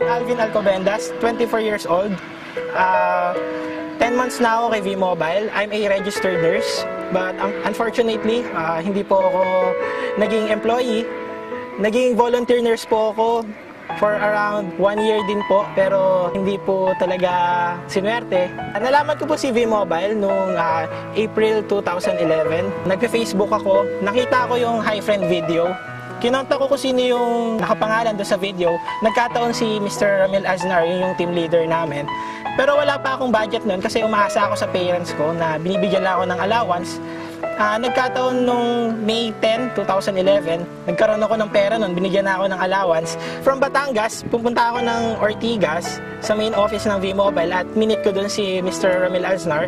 Alvin Alcobendas, 24 years old. 10 months na ako kay V-Mobile. I'm a registered nurse. But unfortunately, hindi po ako naging employee. Naging volunteer nurse po ako for around 1 year din po. Pero hindi po talaga sinuwerte. Nalaman ko po si V-Mobile noong April 2011. Nagpe-Facebook ako. Nakita ko yung Hi Friend video. Kinontak ko kung sino yung nakapangalan doon sa video. Nagkataon si Mr. Ramil Aznar, yung team leader namin. Pero wala pa akong budget noon kasi umaasa ako sa parents ko na binibigyan lang ako ng allowance. Nagkataon nung May 10, 2011, nagkaroon ako ng pera noon, binigyan na ako ng allowance. From Batangas, pupunta ako ng Ortigas sa main office ng V-Mobile at minute ko doon si Mr. Ramil Aznar.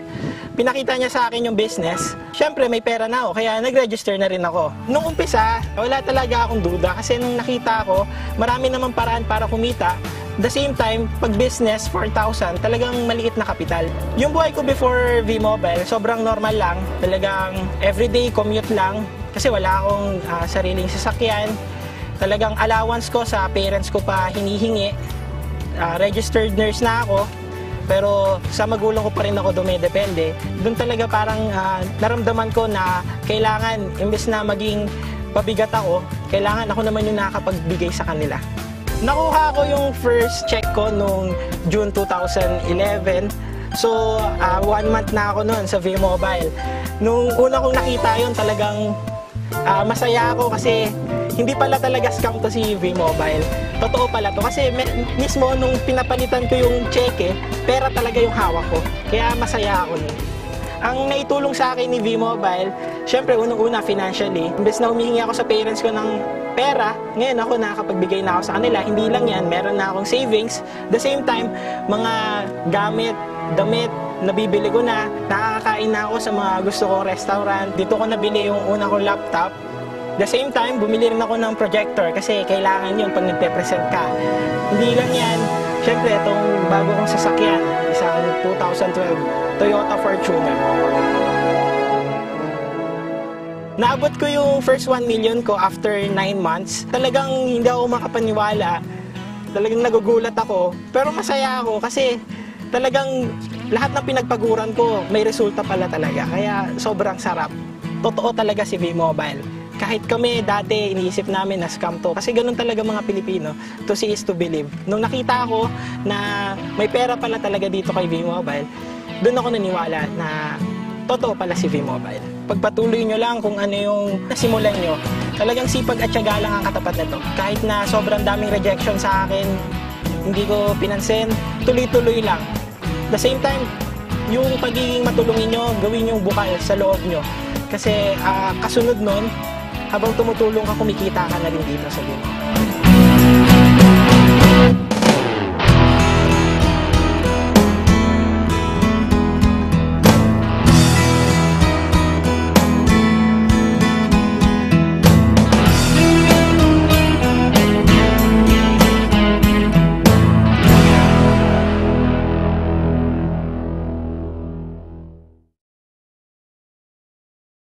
Pinakita niya sa akin yung business. Siyempre, may pera na ako, kaya nag-register na rin ako. Nung umpisa, wala talaga akong duda kasi nung nakita ko, marami namang paraan para kumita. The same time, pag business, 4,000, talagang maliit na kapital. Yung buhay ko before V-Mobile, sobrang normal lang. Talagang everyday commute lang kasi wala akong sariling sasakyan. Talagang allowance ko sa parents ko pa hinihingi. Registered nurse na ako, pero sa magulang ko pa rin ako dumedepende. Doon talaga parang naramdaman ko na kailangan, imbes na maging pabigat ako, kailangan ako naman yung nakakapagbigay sa kanila. Nakuha ko yung first check ko noong June 2011. So, 1 month na ako noon sa V-Mobile. Nung una kong nakita yun, talagang masaya ako kasi hindi pala talaga scam to si V-Mobile. Totoo pala to kasi mismo nung pinapalitan ko yung cheque, pera talaga yung hawak ko. Kaya masaya ako nun. Ang naitulong sa akin ni V-Mobile, syempre unang-una financially. Imbes na humihingi ako sa parents ko ng pera, ngayon ako nakakapagbigay na ako sa kanila. Hindi lang yan, meron na akong savings. The same time, mga gamit, damit, nabibili ko na. Nakakakain na ako sa mga gusto kong restaurant. Dito ko nabili yung una kong laptop. The same time, bumili rin ako ng projector kasi kailangan yun pag nagpe-present ka. Hindi lang yan. Siyempre, itong bago kong sasakyan, isang 2012 Toyota Fortuner. Naabot ko yung first 1 million ko after 9 months. Talagang hindi ako makapaniwala. Talagang nagugulat ako. Pero masaya ako kasi talagang lahat ng pinagpaguran ko, may resulta pala talaga. Kaya sobrang sarap. Totoo talaga si V-Mobile. Kahit kami dati iniisip namin na scam to. Kasi ganun talaga mga Pilipino. To see is to believe. Nung nakita ko na may pera pala talaga dito kay V-Mobile, doon ako naniwala na totoo pala si V-Mobile. Pagpatuloy nyo lang kung ano yung nasimulan nyo. Talagang sipag at tiyaga lang ang katapat nito. Kahit na sobrang daming rejection sa akin, hindi ko pinansin, tuloy-tuloy lang. The same time, yung pagiging matulungin nyo, gawin yung bukal sa loob nyo. Kasi kasunod nun, habang tumutulong ka, kumikita ka na rin dito sa V-Mobile.